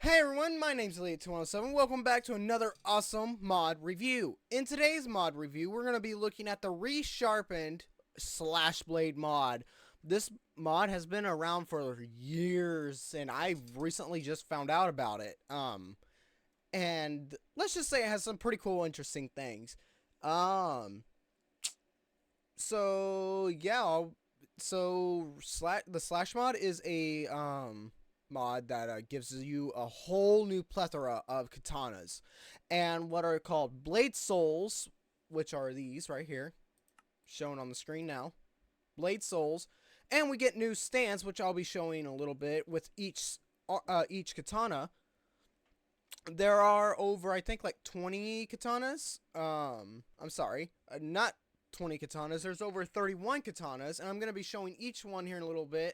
Hey everyone, my name's Elliot207. Welcome back to another awesome mod review. In today's mod review, we're going to be looking at the Resharpened Slashblade mod. This mod has been around for years, and I recently just found out about it. And let's just say it has some pretty cool, interesting things. So yeah, the Slash mod is a mod that gives you a whole new plethora of katanas, and what are called blade souls, which are these right here, shown on the screen now. Blade souls, and we get new stands, which I'll be showing a little bit with each katana. There are over, I think, like 20 katanas. I'm sorry, not 20 katanas. There's over 31 katanas, and I'm going to be showing each one here in a little bit.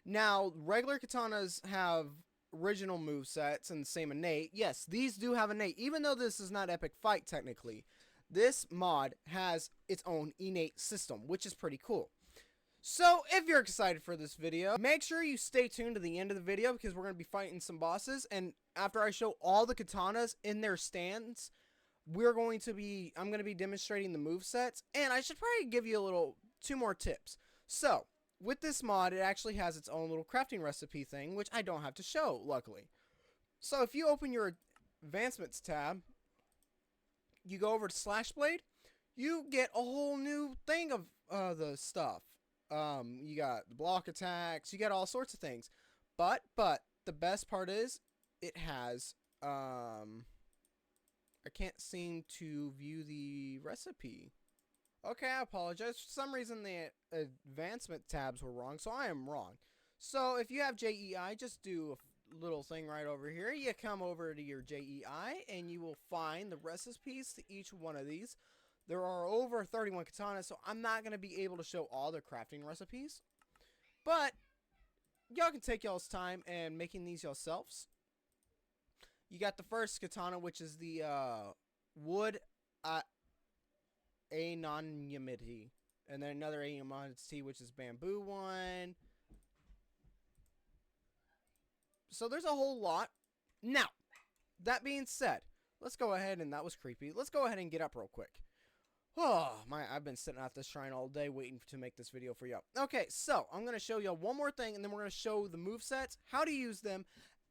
Now, regular katanas have original movesets and the same innate. Yes, these do have innate, even though this is not Epic Fight technically. This mod has its own innate system, which is pretty cool. So, if you're excited for this video, make sure you stay tuned to the end of the video because we're going to be fighting some bosses. And after I show all the katanas in their stands, I'm going to be demonstrating the movesets. And I should probably give you two more tips. So, with this mod, it actually has its own little crafting recipe thing, which I don't have to show, luckily. So, if you open your advancements tab, you go over to Slashblade, you get a whole new thing of the stuff. You got the block attacks, you got all sorts of things. But the best part is it has I can't seem to view the recipe. Okay, I apologize. For some reason the advancement tabs were wrong, so I am wrong. So if you have JEI, just do a little thing right over here. You come over to your JEI and you will find the recipes to each one of these. There are over 31 katanas, so I'm not going to be able to show all the crafting recipes. But y'all can take y'all's time and making these yourselves. You got the first katana, which is the wood anonymity. And then another anonymity, which is bamboo one. So there's a whole lot. Now, that being said, let's go ahead, and that was creepy. Let's go ahead and get up real quick. Oh, I've been sitting at this shrine all day waiting to make this video for you. Okay, so I'm going to show you one more thing, and then we're going to show the movesets, how to use them,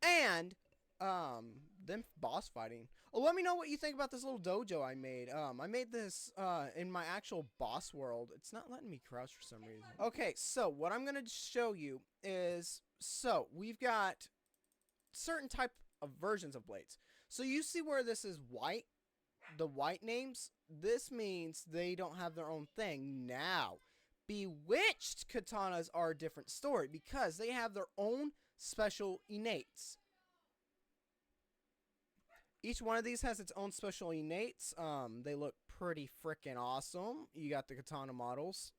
and them boss fighting. Oh, let me know what you think about this little dojo I made. I made this in my actual boss world. It's not letting me crouch for some reason. Okay, so what I'm going to show you is, so we've got certain type of versions of blades. So you see where this is white, the white names, this means they don't have their own thing. Now, bewitched katanas are a different story because they have their own special innates. Each one of these has its own special innates. They look pretty freaking awesome. You got the katana models,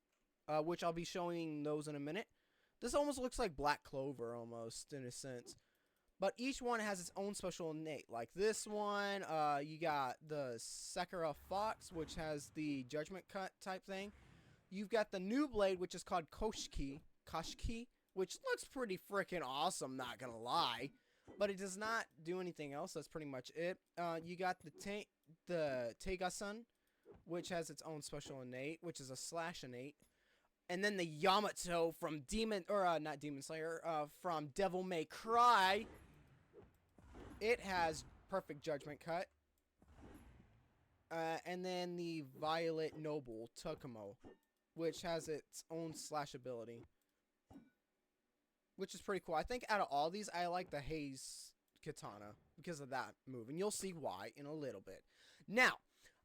which I'll be showing those in a minute. This almost looks like Black Clover almost in a sense. But each one has its own special innate. Like this one, you got the Sakura Fox, which has the Judgment Cut type thing. You've got the new blade, which is called Koshiki, which looks pretty freaking awesome, not gonna lie. But it does not do anything else. That's pretty much it. You got the Tegasun, which has its own special innate, which is a slash innate. And then the Yamato from not Demon Slayer, from Devil May Cry. It has perfect Judgment Cut. And then the Violet Noble Tokumo, which has its own slash ability, which is pretty cool. I think out of all these, I like the Haze Katana because of that move, and you'll see why in a little bit. Now,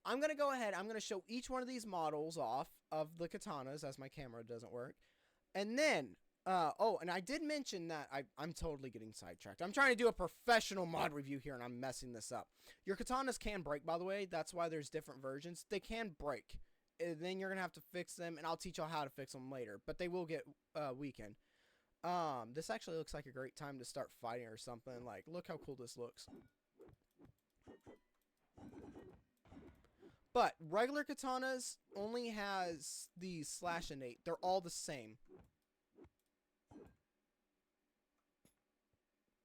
I'm going to go ahead. I'm going to show each one of these models off of the katanas as my camera doesn't work. And then, oh, and I did mention that I'm totally getting sidetracked. I'm trying to do a professional mod review here, and I'm messing this up. Your katanas can break, by the way. That's why there's different versions. They can break. And then you're going to have to fix them, and I'll teach y'all how to fix them later. But they will get weakened. This actually looks like a great time to start fighting or something. Like, look how cool this looks. But regular katanas only has the slash innate. They're all the same.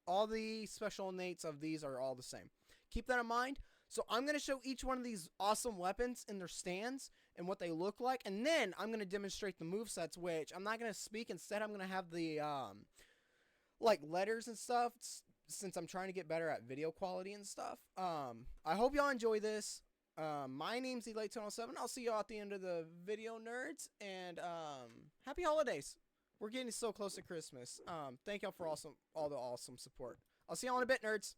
all the special innates of these are all the same. Keep that in mind. So I'm going to show each one of these awesome weapons in their stands and what they look like, and then I'm going to demonstrate the movesets, which I'm not going to speak. Instead, I'm going to have the like letters and stuff, since I'm trying to get better at video quality and stuff. I hope y'all enjoy this. My name's Elite207. I'll see y'all at the end of the video, nerds, and happy holidays. We're getting so close to Christmas. Thank y'all for all the awesome support. I'll see y'all in a bit, nerds.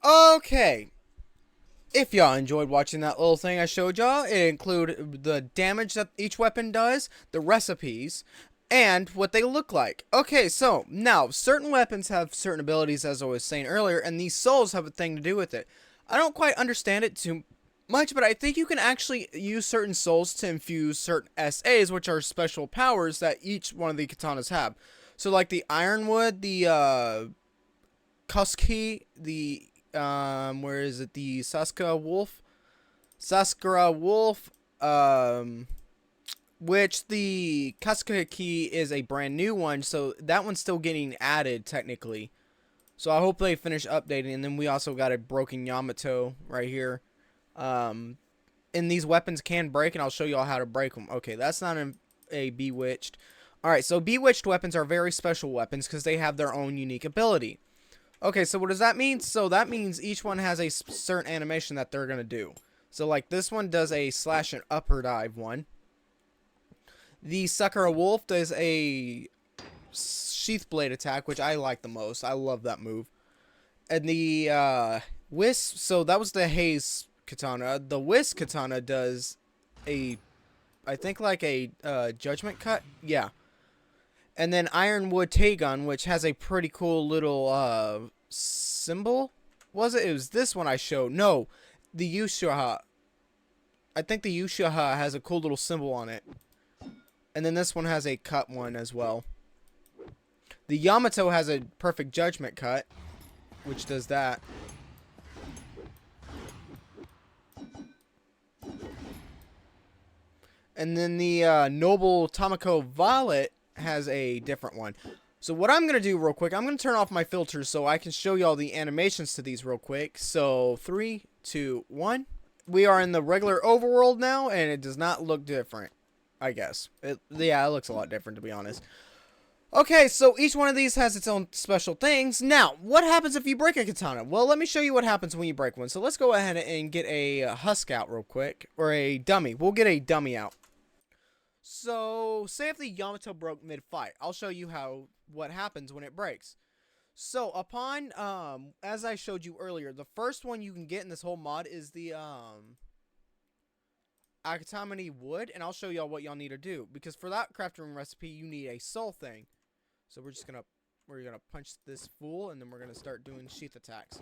Okay. If y'all enjoyed watching that little thing I showed y'all, it included the damage that each weapon does, the recipes, and what they look like. Okay, so now certain weapons have certain abilities, as I was saying earlier, and these souls have a thing to do with it. I don't quite understand it too much, but I think you can actually use certain souls to infuse certain SAs, which are special powers that each one of the katanas have. So like the Ironwood, the Kuski, the where is it? The Saskara Wolf, which the Kasuka key is a brand new one, so that one's still getting added technically. So I hope they finish updating. And then we also got a broken Yamato right here. And these weapons can break, and I'll show you all how to break them. Okay, that's not a Bewitched. Alright, so Bewitched weapons are very special weapons because they have their own unique ability. Okay, so what does that mean? So that means each one has a certain animation that they're going to do. So like this one does a slash and upper dive one. The Sakura Wolf does a sheath blade attack, which I like the most. I love that move. And the Wisp, so that was the Haze Katana. The Wisp Katana does a, I think like a judgment cut. Yeah. And then Ironwood Taegun, which has a pretty cool little symbol. Was it? It was this one I showed. No, the Yushaha. I think the Yushaha has a cool little symbol on it. And then this one has a cut one as well. The Yamato has a perfect judgment cut, which does that. And then the Noble Tamako Violet has a different one. So what I'm going to do real quick, I'm going to turn off my filters so I can show you all the animations to these real quick. So 3, 2, 1. We are in the regular overworld now, and it does not look different, I guess. Yeah, it looks a lot different, to be honest. Okay, so each one of these has its own special things. Now, what happens if you break a katana? Well, let me show you what happens when you break one. So let's go ahead and get a husk out real quick, or a dummy. We'll get a dummy out. So, say if the Yamato broke mid-fight, I'll show you what happens when it breaks. So, upon, as I showed you earlier, the first one you can get in this whole mod is the, Akatamani wood, and I'll show y'all what y'all need to do. Because for that crafting recipe, you need a soul thing. So we're gonna punch this fool, and then we're gonna start doing sheath attacks.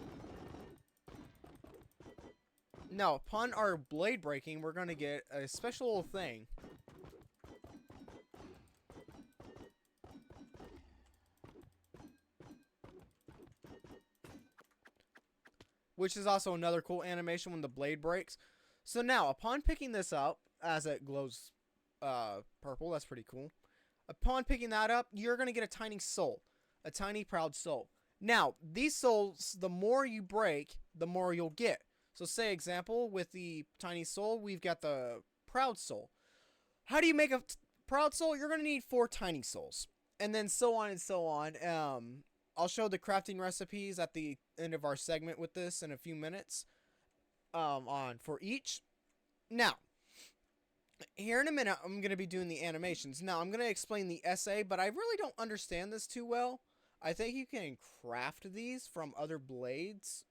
Now, upon our blade breaking, we're gonna get a special little thing. Which is also another cool animation when the blade breaks. So now, upon picking this up, as it glows purple, that's pretty cool. Upon picking that up, you're going to get a tiny soul. A tiny proud soul. Now, these souls, the more you break, the more you'll get. So say example, with the tiny soul, we've got the proud soul. How do you make a proud soul? You're going to need 4 tiny souls. And then so on and so on. I'll show the crafting recipes at the end of our segment with this in a few minutes. For each. Now, here in a minute, I'm going to be doing the animations. Now, I'm going to explain the SA, but I really don't understand this too well. I think you can craft these from other blades.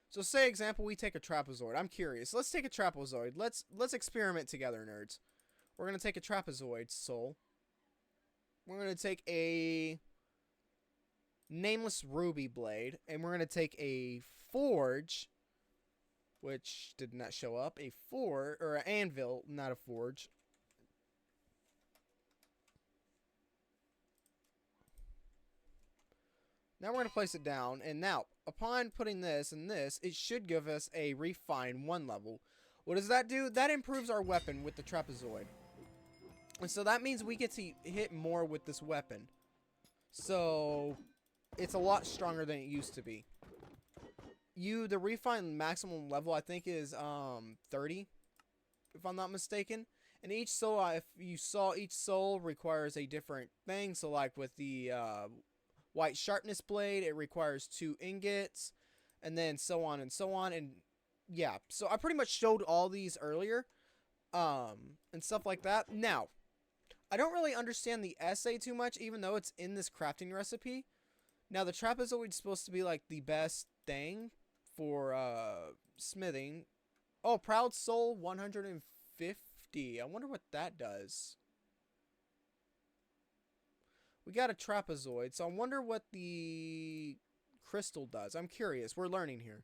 So, say example, we take a trapezoid. I'm curious. Let's take a trapezoid. Let's experiment together, nerds. We're going to take a trapezoid soul. We're going to take a nameless ruby blade, and we're going to take a forge, which did not show up, a forge, or an anvil, not a forge. Now we're going to place it down, and now, upon putting this and this, it should give us a refine 1 level. What does that do? That improves our weapon with the trapezoid. And so that means we get to hit more with this weapon. So it's a lot stronger than it used to be. The refine maximum level I think is 30, if I'm not mistaken. And each soul, if you saw, each soul requires a different thing. So like with the white sharpness blade, it requires 2 ingots, and then so on and so on. And yeah, so I pretty much showed all these earlier, and stuff like that. Now, I don't really understand the essay too much, even though it's in this crafting recipe. Now the trapezoid's supposed to be like the best thing for smithing. Oh, Proud Soul 150. I wonder what that does. We got a trapezoid, so I wonder what the crystal does. I'm curious. We're learning here.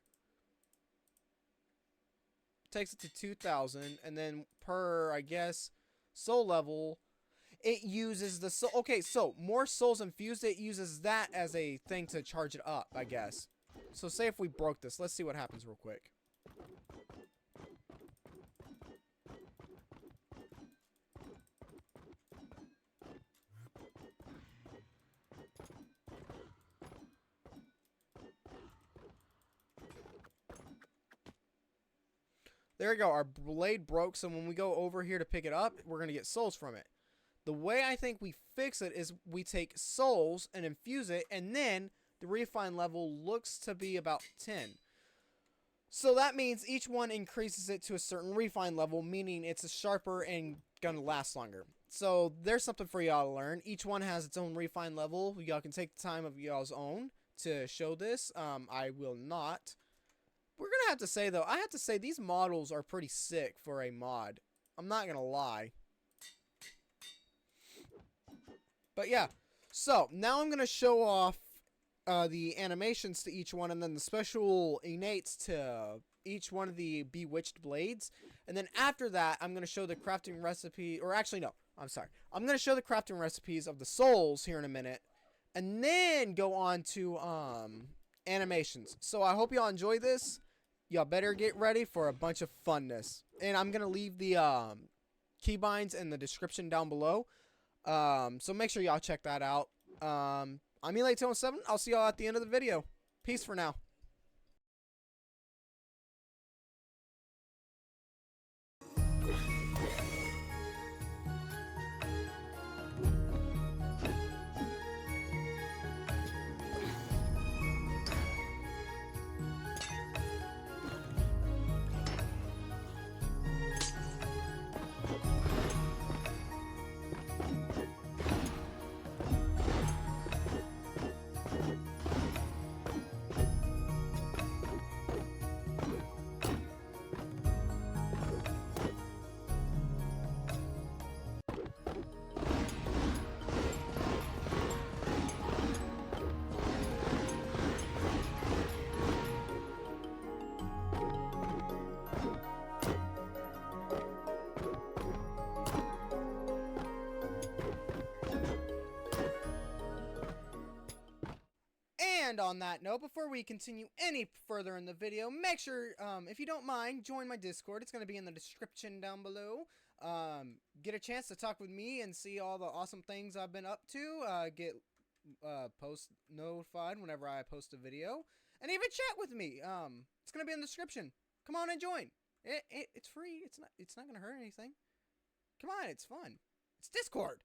Takes it to 2,000, and then per, I guess, soul level, it uses the soul. Okay, so more souls infused, it uses that as a thing to charge it up, I guess. So say if we broke this, let's see what happens real quick. There we go. Our blade broke, so when we go over here to pick it up, we're going to get souls from it. The way I think we fix it is we take souls and infuse it, and then the refine level looks to be about 10. So that means each one increases it to a certain refine level, meaning it's a sharper and going to last longer. So there's something for y'all to learn. Each one has its own refine level. Y'all can take the time of y'all's own to show this. I will not. We're going to have to say, though, I have to say these models are pretty sick for a mod. I'm not going to lie. But yeah, so now I'm going to show off the animations to each one, and then the special innates to each one of the bewitched blades. And then after that, I'm going to show the crafting recipe, or actually, no, I'm sorry. I'm going to show the crafting recipes of the souls here in a minute, and then go on to animations. So I hope y'all enjoy this. Y'all better get ready for a bunch of funness. And I'm going to leave the keybinds in the description down below. So make sure y'all check that out. I'm Innates7. I'll see y'all at the end of the video. Peace for now. And on that note, before we continue any further in the video, make sure, if you don't mind, join my Discord. It's going to be in the description down below. Get a chance to talk with me and see all the awesome things I've been up to. Get post notified whenever I post a video. And even chat with me. It's going to be in the description. Come on and join. It's free. It's not going to hurt anything. Come on, it's fun. It's Discord.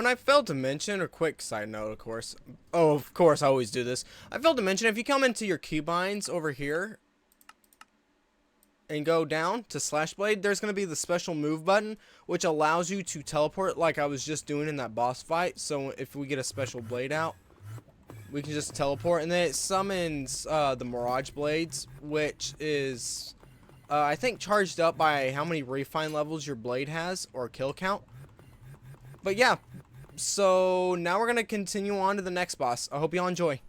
I failed to mention, or quick side note, of course. Oh, of course, I always do this. I failed to mention, if you come into your keybinds over here and go down to Slashblade, there's going to be the special move button, which allows you to teleport like I was just doing in that boss fight. So if we get a special blade out, we can just teleport, and then it summons the Mirage Blades, which is, I think, charged up by how many refine levels your blade has, or kill count. But yeah, so now we're going to continue on to the next boss. I hope y'all enjoy.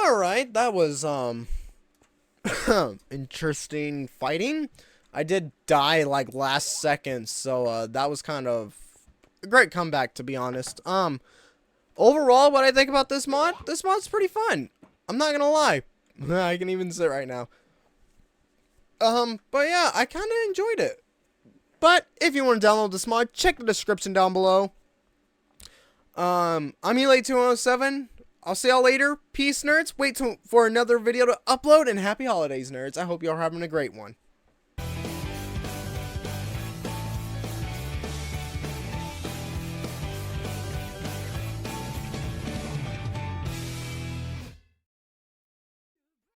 Alright, that was, interesting fighting. I did die, like, last second, so, that was kind of a great comeback, to be honest. Overall, what I think about this mod's pretty fun. I'm not gonna lie. I can even sit right now. But yeah, I kind of enjoyed it. But if you want to download this mod, check the description down below. I'm Elate207. I'll see y'all later. Peace, nerds. Wait for another video to upload, and happy holidays, nerds. I hope y'all are having a great one.